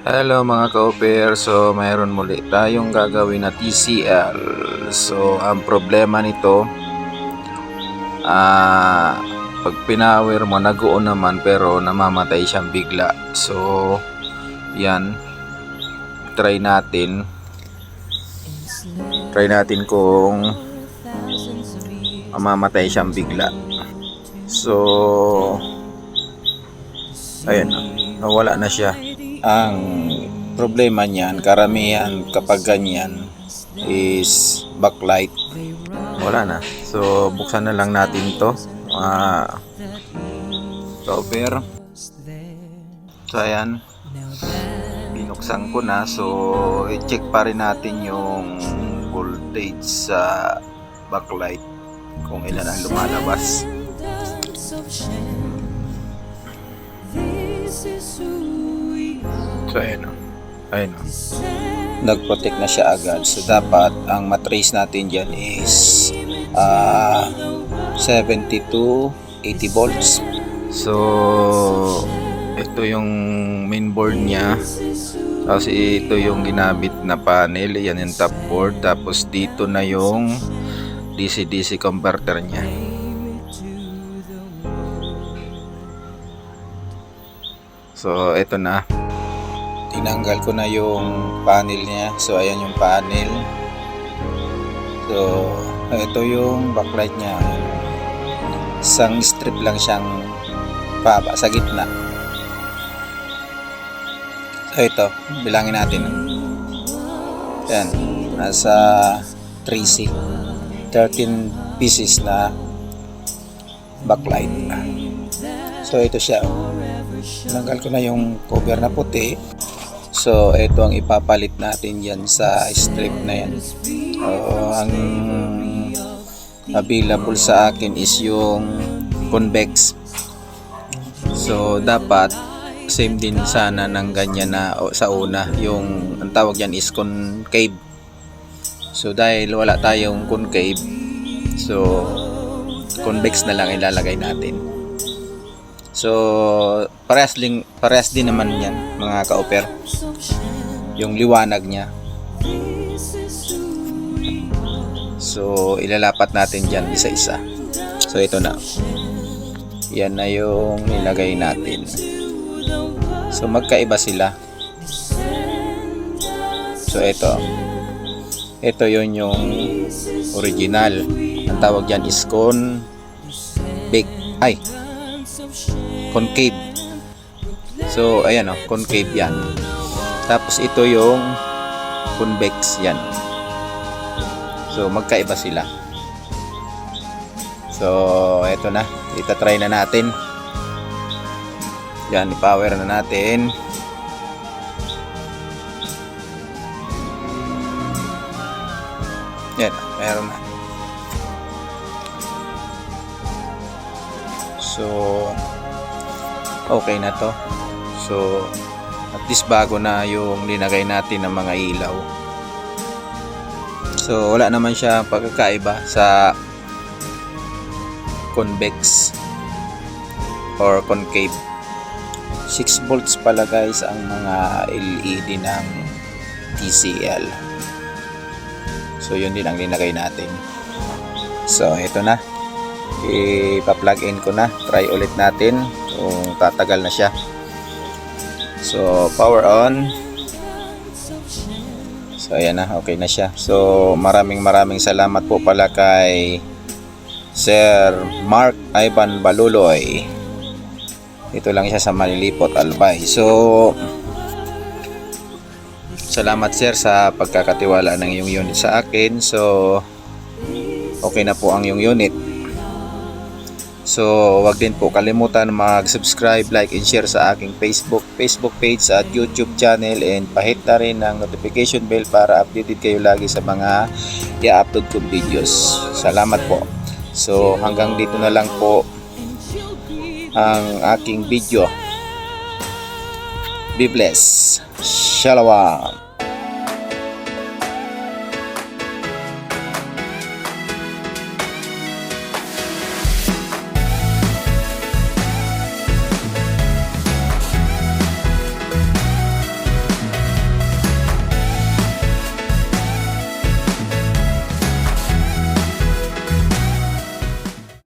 Hello mga ka-offer, so mayroon muli tayong gagawin na TCL. So ang problema nito, pag pinower mo nag-on naman pero namamatay siyang bigla. So yan, try natin kung mamamatay siyang bigla. So ayun, nawala na siya. Ang problema niyan, karamihan kapag ganyan is backlight. Wala na. So buksan na lang natin to. Cover. So ayan, binuksan ko na. So i-check pa rin natin yung voltage sa backlight kung ilan ang lumalabas. So ayun o, nag-protect na siya agad. So dapat ang matrace natin dyan is 70 to 80 volts. So ito yung main board nya, tapos ito yung ginamit na panel, yan yung top board, tapos dito na yung DC-DC converter nya. So ito na, tinanggal ko na yung panel niya. So ayan yung panel. So ito yung backlight niya. Isang strip lang siyang paba sa gitna. So ito, bilangin natin. Ayan, nasa 13 pieces na backlight. So ito siya. Tinanggal ko na yung cover na puti. So ito ang ipapalit natin yan sa strip na yan. Ang available sa akin is yung convex. So dapat same din sana ng ganyan na sa una. Yung ang tawag yan is concave. So dahil wala tayong concave, so convex na lang ilalagay natin. So parehas din naman yan mga ka-offer, yung liwanag niya. So ilalapat natin dyan isa-isa. So ito na, yan na yung nilagay natin. So magkaiba sila. So ito yun yung original. Ang tawag dyan is concave. So ayan o, concave yan. Tapos ito yung convex yan. So magkaiba sila. So eto na, itatry na natin. Yan, i-power na natin. Yan, meron na. So okay na to. So at least bago na yung linagay natin ng mga ilaw. So wala naman siya pagkakaiba sa convex or concave. 6 volts pala guys ang mga LED ng TCL. So yun din ang linagay natin. So ito na, ipa-plug in ko na. Try ulit natin kung tatagal na siya. So power on. So ayan na, okay na siya. So maraming salamat po pala kay Sir Mark Ivan Baluloy. Ito lang siya sa Malilipot, Albay. So salamat sir sa pagkakatiwala ng iyong unit sa akin. So okay na po ang iyong unit. So wag din po kalimutan mag-subscribe, like, and share sa aking Facebook page at YouTube channel, and pahit na rin ang notification bell para updated kayo lagi sa mga i-upload kong videos. Salamat po. So hanggang dito na lang po ang aking video. Be blessed. Shalom.